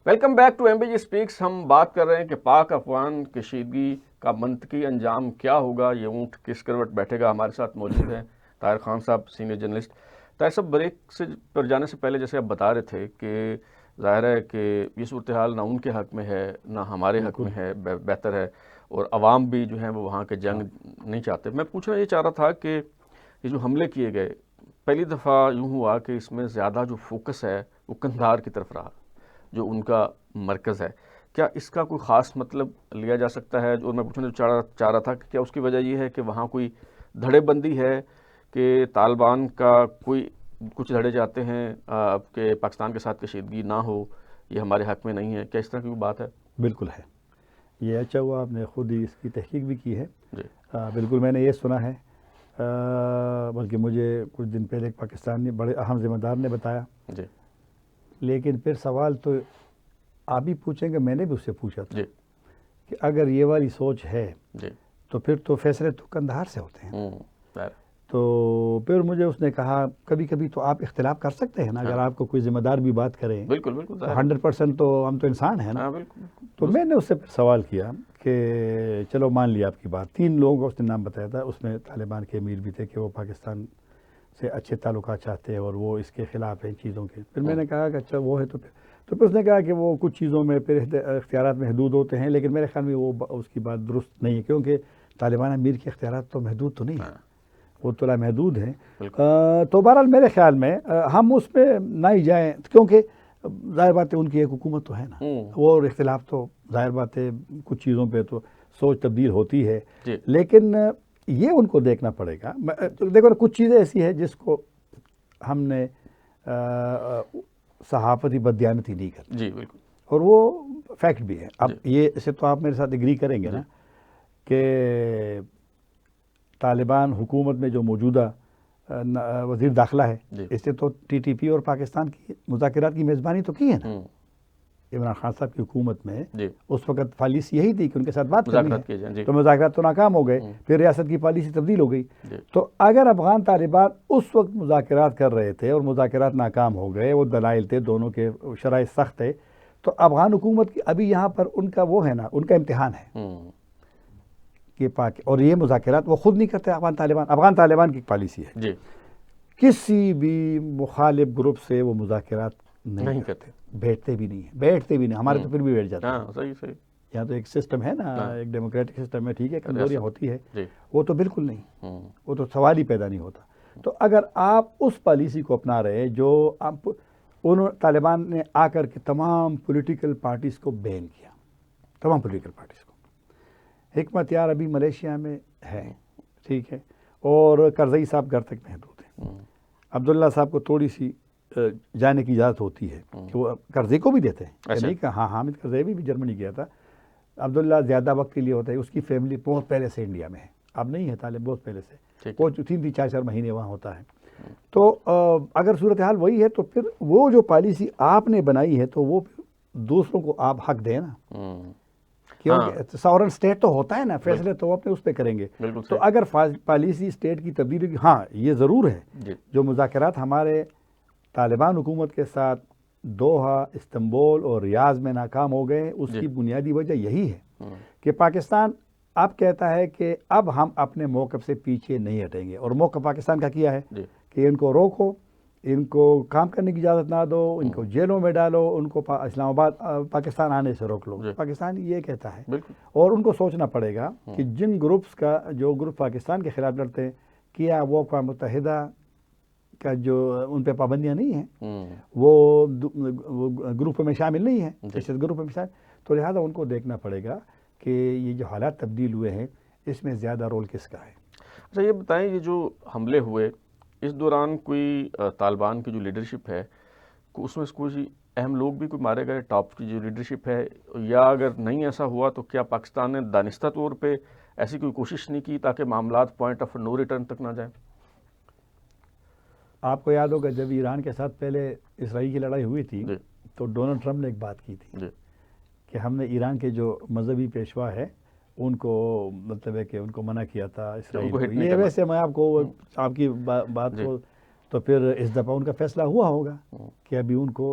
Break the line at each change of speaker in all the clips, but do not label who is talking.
Welcome back to MBG Speaks. ہم بات کر رہے ہیں کہ پاک افغان کشیدگی کا منطقی انجام کیا ہوگا, یہ اونٹ کس کروٹ بیٹھے گا. ہمارے ساتھ موجود ہیں طاہر خان صاحب, سینئر جرنلسٹ. طاہر صاحب, بریک پر جانے سے پہلے جیسے آپ بتا رہے تھے کہ ظاہر ہے کہ یہ صورتحال نہ ان کے حق میں ہے نہ ہمارے حق میں ہے, بہتر ہے, اور عوام بھی جو ہیں وہ وہاں کے جنگ نہیں چاہتے. میں پوچھنا یہ چاہ رہا تھا کہ یہ جو حملے کیے گئے, پہلی دفعہ یوں ہوا کہ اس میں زیادہ جو فوکس ہے وہ قندھار کی طرف رہا جو ان کا مرکز ہے. کیا اس کا کوئی خاص مطلب لیا جا سکتا ہے؟ اور میں پوچھنا چاہ رہا تھا کہ کیا اس کی وجہ یہ ہے کہ وہاں کوئی دھڑے بندی ہے کہ طالبان کا کوئی کچھ دھڑے جاتے ہیں کہ پاکستان کے ساتھ کشیدگی نہ ہو, یہ ہمارے حق میں نہیں ہے, کیا اس طرح کی کوئی بات ہے؟
بالکل ہے. یہ اچھا ہوا آپ نے خود ہی اس کی تحقیق بھی کی ہے.
جی
بالکل میں نے یہ سنا ہے, بلکہ مجھے کچھ دن پہلے ایک پاکستانی بڑے اہم ذمہ دار نے بتایا.
جی
لیکن پھر سوال تو آپ بھی پوچھیں گے, میں نے بھی اس سے پوچھا تھا
جی
کہ اگر یہ والی سوچ ہے
جی
تو پھر تو فیصلے تو قندھار سے ہوتے ہیں.
ظاہر.
تو پھر مجھے اس نے کہا کبھی کبھی تو آپ اختلاف کر سکتے ہیں نا, اگر آپ کو کوئی ذمہ دار بھی بات کرے
بالکل بالکل
تو
ظاہر ہے.
100% تو ہم تو انسان ہیں نا.
ہاں بالکل.
تو میں نے اس سے پھر سوال کیا کہ چلو مان لیا آپ کی بات, 3 لوگوں کا اس نے نام بتایا تھا, اس میں طالبان کے امیر بھی تھے کہ وہ پاکستان سے اچھے تعلقات چاہتے ہیں اور وہ اس کے خلاف ہیں چیزوں کے. پھر میں نے کہا کہ اچھا وہ ہے تو پھر اس نے کہا کہ وہ کچھ چیزوں میں پھر اختیارات محدود ہوتے ہیں, لیکن میرے خیال میں وہ اس کی بات درست نہیں ہے, کیونکہ طالبان امیر کے اختیارات تو محدود تو نہیں ہیں, وہ تو لامحدود ہیں. تو بہرحال میرے خیال میں ہم اس میں نہ ہی جائیں, کیونکہ ظاہر بات ہے ان کی ایک حکومت تو ہے نا, وہ اختلاف تو ظاہر بات ہے کچھ چیزوں پہ تو سوچ تبدیل ہوتی ہے. لیکن یہ ان کو دیکھنا پڑے گا. دیکھو کچھ چیزیں ایسی ہیں جس کو ہم نے صحافتی بددیانتی نہیں کرتی.
جی بالکل.
اور وہ فیکٹ بھی ہے. اب یہ اسے تو آپ میرے ساتھ اگری کریں گے نا کہ طالبان حکومت میں جو موجودہ وزیر داخلہ ہے, اس نے تو TTP اور پاکستان کی مذاکرات کی میزبانی تو کی ہے نا. عمران خان صاحب کی حکومت میں اس وقت پالیسی یہی تھی کہ ان کے ساتھ بات کرنی ہے, تو مذاکرات تو ناکام ہو گئے, پھر ریاست کی پالیسی تبدیل ہو گئی. تو اگر افغان طالبان اس وقت مذاکرات کر رہے تھے اور مذاکرات ناکام ہو گئے, وہ دلائل تھے, دونوں کے شرائط سخت ہے, تو افغان حکومت کی ابھی یہاں پر ان کا وہ ہے نا, ان کا امتحان ہے کہ اور یہ مذاکرات وہ خود نہیں کرتے. افغان طالبان کی پالیسی ہے کسی بھی مخالف گروپ سے وہ مذاکرات نہیں کرتے, بیٹھتے بھی نہیں. ہمارے تو پھر بھی بیٹھ جاتے ہیں.
صحیح.
یہاں تو ایک سسٹم ہے نا, ایک ڈیموکریٹک سسٹم ہے, ٹھیک ہے, کمزوریاں ہوتی ہے, وہ تو بالکل نہیں, وہ تو سوال ہی پیدا نہیں ہوتا. تو اگر آپ اس پالیسی کو اپنا رہے جو طالبان نے آ کر کے تمام پولیٹیکل پارٹیز کو بین کیا, تمام پولیٹیکل پارٹیز کو. حکمت یار ابھی ملیشیا میں ہے, ٹھیک ہے, اور کرزئی صاحب گھر تک محدود ہیں. عبداللہ صاحب کو تھوڑی سی جانے کی اجازت ہوتی ہے کہ وہ کرزئی کو بھی دیتے ہیں, نہیں کہ ہاں حامد کرزئی بھی جرمنی گیا تھا. عبداللہ زیادہ وقت کے لیے ہوتا ہے, اس کی فیملی بہت پہلے سے انڈیا میں ہے, اب نہیں ہے طالب, بہت پہلے سے, وہ 3-4 مہینے وہاں ہوتا ہے. تو اگر صورتحال وہی ہے تو پھر وہ جو پالیسی آپ نے بنائی ہے تو وہ دوسروں کو آپ حق دیں نا, کیونکہ ساورن اسٹیٹ تو ہوتا ہے نا, فیصلے تو وہ اپنے اس پہ کریں گے. تو اگر پالیسی اسٹیٹ کی تبدیلی, ہاں یہ ضرور ہے جو مذاکرات ہمارے طالبان حکومت کے ساتھ دوحہ, استنبول اور ریاض میں ناکام ہو گئے, اس کی بنیادی وجہ یہی ہے کہ پاکستان اب کہتا ہے کہ اب ہم اپنے موقف سے پیچھے نہیں ہٹیں گے. اور موقف پاکستان کا کیا ہے کہ ان کو روکو, ان کو کام کرنے کی اجازت نہ دو, ان کو جیلوں میں ڈالو, ان کو اسلام آباد پاکستان آنے سے روک لو. پاکستان یہ کہتا ہے, اور ان کو سوچنا پڑے گا کہ جن گروپس کا جو گروپ پاکستان کے خلاف لڑتے ہیں, کیا وہ اقوام متحدہ کا جو ان پہ پابندیاں نہیں ہیں, وہ گروپ میں شامل نہیں ہیں, اس گروپ میں شامل. تو لہٰذا ان کو دیکھنا پڑے گا کہ یہ جو حالات تبدیل ہوئے ہیں اس میں زیادہ رول کس کا ہے.
اچھا یہ بتائیں, یہ جو حملے ہوئے اس دوران کوئی طالبان کی جو لیڈرشپ ہے اس میں کوئی اہم لوگ بھی کوئی مارے گئے, ٹاپ کی جو لیڈرشپ ہے, یا اگر نہیں ایسا ہوا تو کیا پاکستان نے دانستہ طور پہ ایسی کوئی کوشش نہیں کی تاکہ معاملات پوائنٹ آف نو ریٹرن تک نہ جائیں؟
آپ کو یاد ہوگا جب ایران کے ساتھ پہلے اسرائیل کی لڑائی ہوئی تھی تو ڈونلڈ ٹرمپ نے ایک بات کی تھی کہ ہم نے ایران کے جو مذہبی پیشوا ہے ان کو مطلب ہے کہ ان کو منع کیا تھا اسرائیل کو. یہ ویسے میں آپ کو آپ کی بات کو تو پھر اس دفعہ ان کا فیصلہ ہوا ہوگا کہ ابھی ان کو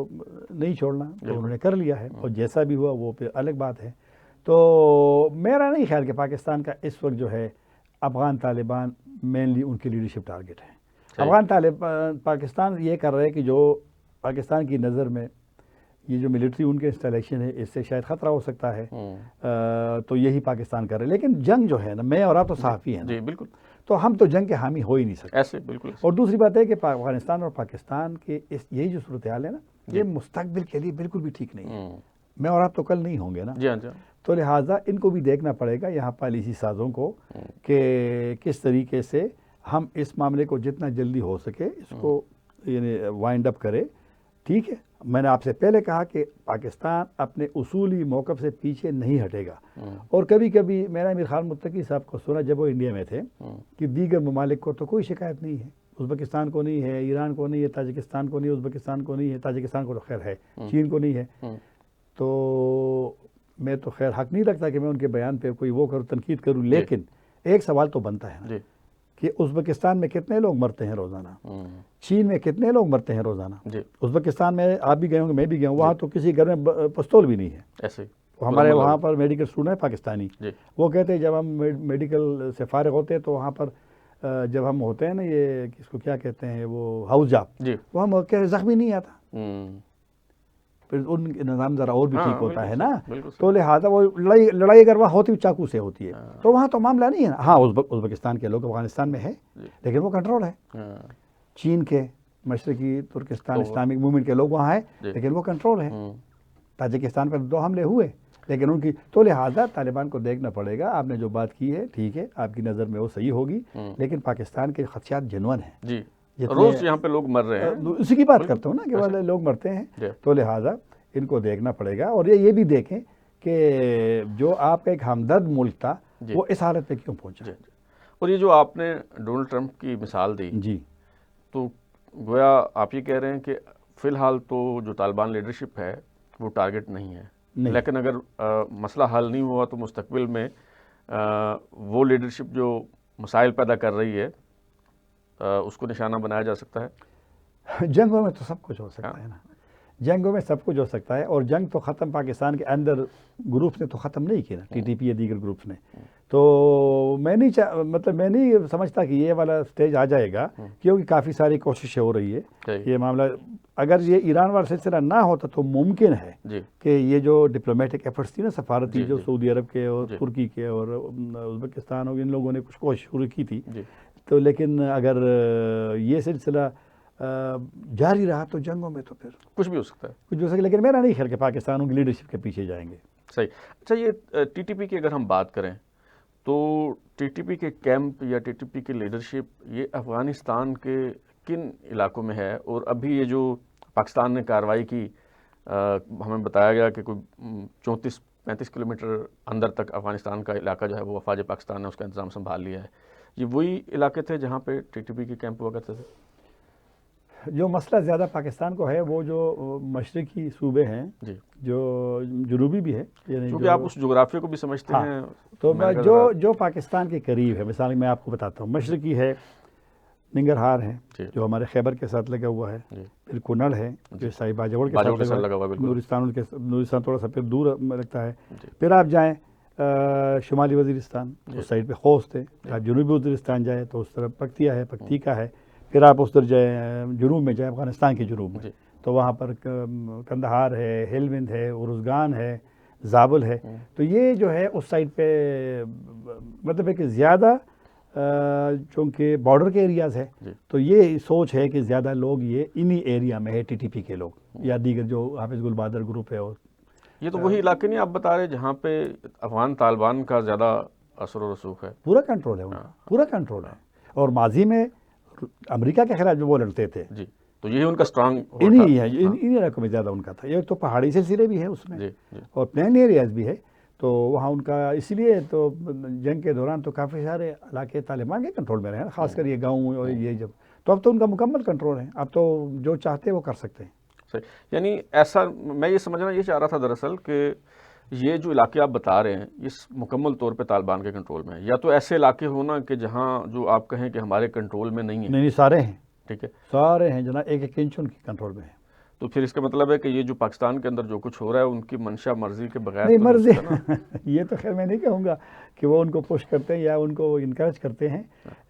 نہیں چھوڑنا، تو انہوں نے کر لیا ہے، اور جیسا بھی ہوا وہ پھر الگ بات ہے۔ تو میرا نہیں خیال کہ پاکستان کا اس وقت جو ہے افغان طالبان مینلی ان کی لیڈرشپ ٹارگٹ ہے۔ افغان پاکستان یہ کر رہے ہیں کہ جو پاکستان کی نظر میں یہ جو ملٹری ان کے انسٹالیشن ہے اس سے شاید خطرہ ہو سکتا ہے، تو یہی پاکستان کر رہے ہیں۔ لیکن جنگ جو ہے نا، میں اور آپ تو صحافی ہیں،
جی بالکل،
تو ہم تو جنگ کے حامی ہو ہی نہیں سکتے
ایسے بالکل۔
اور دوسری بات ہے کہ افغانستان اور پاکستان کے یہی جو صورتحال ہے نا، یہ مستقبل کے لیے بالکل بھی ٹھیک نہیں ہے۔ میں اور آپ تو کل نہیں ہوں گے نا، تو لہٰذا ان کو بھی دیکھنا پڑے گا یہاں پالیسی سازوں کو کہ کس طریقے سے ہم اس معاملے کو جتنا جلدی ہو سکے اس کو یعنی وائنڈ اپ کرے۔ ٹھیک ہے، میں نے آپ سے پہلے کہا کہ پاکستان اپنے اصولی موقف سے پیچھے نہیں ہٹے گا، اور کبھی کبھی میرا امیر خان متقی صاحب کو سنا جب وہ انڈیا میں تھے کہ دیگر ممالک کو تو کوئی شکایت نہیں ہے، ازبکستان کو نہیں ہے، ایران کو نہیں ہے، تاجکستان کو نہیں ہے، ازبکستان کو نہیں ہے، تاجکستان کو تو خیر ہے، چین کو نہیں ہے۔ تو میں تو خیر حق نہیں رکھتا کہ میں ان کے بیان پہ کوئی وہ کروں، تنقید کروں، لیکن ایک سوال تو بنتا ہے نا کہ ازبکستان میں کتنے لوگ مرتے ہیں روزانہ، چین میں کتنے لوگ مرتے ہیں روزانہ، ازبکستان میں آپ بھی گئے ہوں گے، میں بھی گیا ہوں، وہاں تو کسی گھر میں پستول بھی نہیں ہے۔ ایسے ہمارے وہاں پر میڈیکل اسٹوڈنٹ ہے پاکستانی، وہ کہتے ہیں جب ہم میڈیکل سے فارغ ہوتے ہیں تو وہاں پر جب ہم ہوتے ہیں نا، یہ کس کو کیا کہتے ہیں، وہ ہاؤس جاب، وہ ہم کہتے زخمی نہیں آتا، پھر ان کا نظام ذرا اور بھی ٹھیک ہوتا ہے نا، تو لہٰذا وہ لڑائی اگر وہاں ہوتی چاقو سے ہوتی ہے، تو وہاں تو معاملہ نہیں ہے نا۔ ہاں ازبکستان کے لوگ افغانستان میں ہے، لیکن وہ کنٹرول ہے۔ چین کے مشرقی ترکستان اسلامک موومنٹ کے لوگ وہاں ہیں، لیکن وہ کنٹرول ہے۔ تاجکستان پر 2 حملے ہوئے، لیکن ان کی تو لہٰذا طالبان کو دیکھنا پڑے گا۔ آپ نے جو بات کی ہے ٹھیک ہے، آپ کی نظر میں وہ صحیح ہوگی، لیکن پاکستان کے خدشات جنون ہیں،
روز یہاں پہ لوگ مر رہے ہیں،
اسی کی بات کرتا ہوں نا کہ وہ لوگ مرتے ہیں، تو لہٰذا ان کو دیکھنا پڑے گا، اور یہ بھی دیکھیں کہ جو آپ کا ایک ہمدرد ملک تھا وہ اس حالت پہ کیوں پہنچا۔
اور یہ جو آپ نے ڈونلڈ ٹرمپ کی مثال دی،
جی،
تو گویا آپ یہ کہہ رہے ہیں کہ فی الحال تو جو طالبان لیڈرشپ ہے وہ ٹارگٹ نہیں ہے، لیکن اگر مسئلہ حل نہیں ہوا تو مستقبل میں وہ لیڈرشپ جو مسائل پیدا کر رہی ہے اس کو نشانہ بنایا جا سکتا ہے۔
جنگوں میں تو سب کچھ ہو سکتا ہے نا، جنگوں میں سب کچھ ہو سکتا ہے، اور جنگ تو ختم پاکستان کے اندر گروپس نے تو ختم نہیں کی نا، ٹی ٹی پی یا دیگر گروپس نے، تو میں نہیں سمجھتا کہ یہ والا سٹیج آ جائے گا، کیونکہ کافی ساری کوششیں ہو رہی ہے یہ معاملہ۔ اگر یہ ایران والا سلسلہ نہ ہوتا تو ممکن ہے کہ یہ جو ڈپلومیٹک ایفرٹس تھی نا، سفارتی جو سعودی عرب کے اور ترکی کے اور ازبکستان اور ان لوگوں نے کچھ کوشش شروع کی تھی، تو لیکن اگر یہ سلسلہ جاری رہا تو جنگوں میں تو پھر
کچھ بھی ہو سکتا ہے،
لیکن میرا نہیں خیال کہ پاکستان کی لیڈرشپ کے پیچھے جائیں گے۔
صحیح۔ اچھا، یہ ٹی ٹی پی کی اگر ہم بات کریں تو ٹی ٹی پی کے کیمپ یا ٹی ٹی پی کی لیڈرشپ یہ افغانستان کے کن علاقوں میں ہے؟ اور ابھی یہ جو پاکستان نے کارروائی کی، ہمیں بتایا گیا کہ کوئی 34-35 کلومیٹر اندر تک افغانستان کا علاقہ جو ہے وہ افواج پاکستان نے اس کا انتظام سنبھال لیا ہے، یہ وہی علاقے تھے جہاں پہ ٹی ٹی پی کے کیمپ ہوا کرتے تھے؟
جو مسئلہ زیادہ پاکستان کو ہے وہ جو مشرقی صوبے ہیں، جو جنوبی بھی ہے،
کیونکہ آپ اس جغرافیہ کو بھی سمجھتے ہیں،
تو جو پاکستان کے قریب ہے، مثال میں آپ کو بتاتا ہوں، مشرقی ہے ننگرہار ہے جو ہمارے خیبر کے ساتھ لگا ہوا ہے، پھر کنڑ ہے جو عیسائی باجوڑ کے ساتھ لگا ہوا ہے، نورستان تھوڑا سا پھر دور لگتا ہے، پھر آپ جائیں شمالی وزیرستان اس سائڈ پہ خوست ہے، آپ جنوبی وزیرستان جائیں تو اس طرف پکتیا ہے، پکتیکا ہے، پھر آپ اس طرف جائیں جنوب میں جائیں افغانستان کے جنوب میں تو وہاں پر کندہار ہے، ہیلوند ہے، ارزگان ہے، زابل ہے، تو یہ جو ہے اس سائڈ پہ مطلب ہے کہ زیادہ چونکہ بارڈر کے ایریاز ہے تو یہ سوچ ہے کہ زیادہ لوگ یہ انہی ایریا میں ہے، ٹی ٹی پی کے لوگ یا دیگر جو حافظ گل بہادر گروپ ہے۔ اور
یہ تو وہی علاقے نہیں آپ بتا رہے جہاں پہ افغان طالبان کا زیادہ اثر و رسوخ ہے؟
پورا کنٹرول ہے، پورا کنٹرول ہے، اور ماضی میں امریکہ کے خلاف جو وہ لڑتے تھے
تو یہی ان کا اسٹرانگ
انہی علاقوں میں زیادہ ان کا تھا۔ یہ تو پہاڑی سلسلے بھی ہے اس میں اور پلین ایریاز بھی ہے، تو وہاں ان کا اس لیے تو جنگ کے دوران تو کافی سارے علاقے طالبان کے کنٹرول میں رہے، خاص کر یہ گاؤں اور یہ جب، تو اب تو ان کا مکمل کنٹرول ہے، اب تو جو چاہتے وہ کر سکتے ہیں۔
صحیح، یعنی ایسا میں یہ سمجھنا یہ چاہ رہا تھا دراصل کہ یہ جو علاقے آپ بتا رہے ہیں اس مکمل طور پہ طالبان کے کنٹرول میں ہے، یا تو ایسے علاقے ہونا کہ جہاں جو آپ کہیں کہ ہمارے کنٹرول میں نہیں ہے؟
نہیں، سارے ہیں،
ٹھیک ہے،
سارے ہیں جناب، ایک ایک انچ ان کی کنٹرول میں ہے.
تو پھر اس کا مطلب ہے کہ یہ جو پاکستان کے اندر جو کچھ ہو رہا ہے ان کی منشا مرضی کے بغیر
نہیں
تو
مرضی
ہو سکتا نا.
یہ تو خیر میں نہیں کہوں گا کہ وہ ان کو پش کرتے ہیں یا ان کو انکریج کرتے ہیں،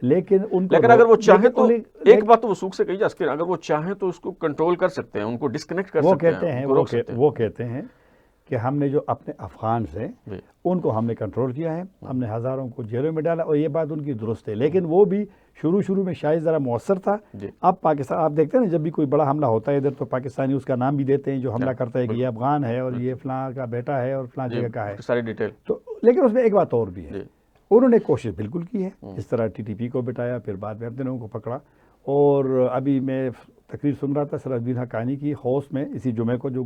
لیکن ان کو
لیکن اگر وہ چاہیں تو ایک
لیکن
بات تو وثوق سے کہی جا سکتی ہے، اگر وہ چاہیں تو اس کو کنٹرول کر سکتے ہیں، ان کو ڈسکنیکٹ کر
وہ
سکتے
کہتے
ہیں،
ہیں
ان کو روک سکتے ہیں.
وہ کہتے ہیں کہ ہم نے جو اپنے افغان سے
جی
ان کو ہم نے کنٹرول کیا ہے، ہم نے ہزاروں کو جیلوں میں ڈالا، اور یہ بات ان کی درست ہے، لیکن وہ بھی شروع میں شاید ذرا مؤثر تھا.
جی
اب پاکستان آپ دیکھتے ہیں نا، جب بھی کوئی بڑا حملہ ہوتا ہے ادھر تو پاکستانی اس کا نام بھی دیتے ہیں جو حملہ کرتا ہے کہ یہ افغان ہے اور یہ فلاں کا بیٹا ہے اور فلاں
جی
جگہ کا ہے.
ساری ڈیٹیل.
تو لیکن اس میں ایک بات اور بھی ہے،
جی
انہوں نے کوشش بالکل کی ہے، اس طرح ٹی ٹی پی کو بٹایا، پھر بعد میں اپنے لوگوں کو پکڑا. اور ابھی میں تقریر سن رہا تھا سراج حقانی کی ہوس میں اسی جمعے کو جو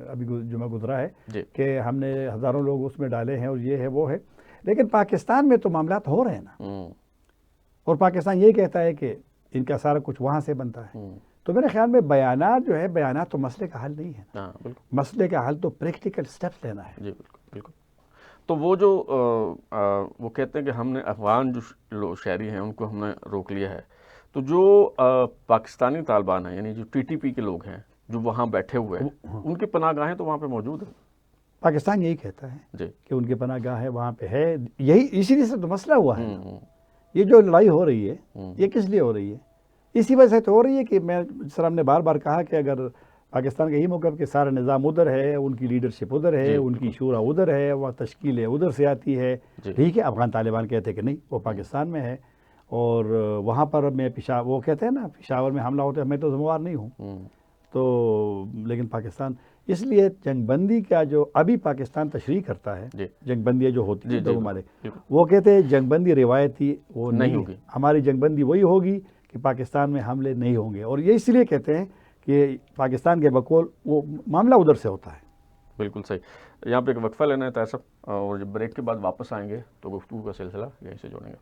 ابھی جمعہ گزرا ہے،
جی
کہ ہم نے ہزاروں لوگ اس میں ڈالے ہیں اور یہ ہے وہ ہے. لیکن پاکستان میں تو معاملات ہو رہے ہیں نا، اور پاکستان یہ کہتا ہے کہ ان کا سارا کچھ وہاں سے بنتا ہے. تو میرے خیال میں بیانات جو ہے، بیانات تو مسئلے کا حل نہیں ہے.
ہاں بالکل.
مسئلے کا حل تو پریکٹیکل سٹیپس لینا ہے.
جی بالکل بالکل. تو وہ جو وہ کہتے ہیں کہ ہم نے افغان جو شہری ہیں ان کو ہم نے روک لیا ہے، تو جو پاکستانی طالبان ہیں، یعنی جو ٹی ٹی پی کے لوگ ہیں جو وہاں بیٹھے ہوئے ہیں، ان کی پناہ گاہیں تو وہاں پہ موجود ہیں.
پاکستان یہی کہتا ہے
جی
کہ ان کی پناہ گاہ ہے وہاں پہ ہے. یہی اسی لیے سے تو مسئلہ ہوا ہے. یہ جو لڑائی ہو رہی ہے یہ کس لیے ہو رہی ہے؟ اسی وجہ سے تو ہو رہی ہے کہ میں سر ہم نے بار بار کہا کہ اگر پاکستان کا یہی موقف کہ سارا نظام ادھر ہے، ان کی لیڈرشپ ادھر ہے، ان کی شورا ادھر ہے، وہ تشکیلیں ادھر سے آتی ہے. ٹھیک ہے، افغان طالبان کہتے ہیں کہ نہیں وہ پاکستان میں ہے، اور وہاں پر میں وہ کہتے ہیں نا پشاور میں حملہ ہوتا ہے، میں تو ذمہ دار نہیں ہوں. تو لیکن پاکستان اس لیے جنگ بندی کا جو ابھی پاکستان تشریح کرتا ہے، جنگ بندیاں جو ہوتی ہیں دو ممالک، وہ کہتے ہیں جنگ بندی روایتی وہ نہیں ہوگی، ہماری جنگ بندی وہی ہوگی کہ پاکستان میں حملے نہیں ہوں گے. اور یہ اس لیے کہتے ہیں کہ پاکستان کے بقول وہ معاملہ ادھر سے ہوتا ہے.
بالکل صحیح. یہاں پہ ایک وقفہ لینا ہے طاہر صاحب، اور جب بریک کے بعد واپس آئیں گے تو گفتگو کا سلسلہ یہیں سے جوڑیں گے.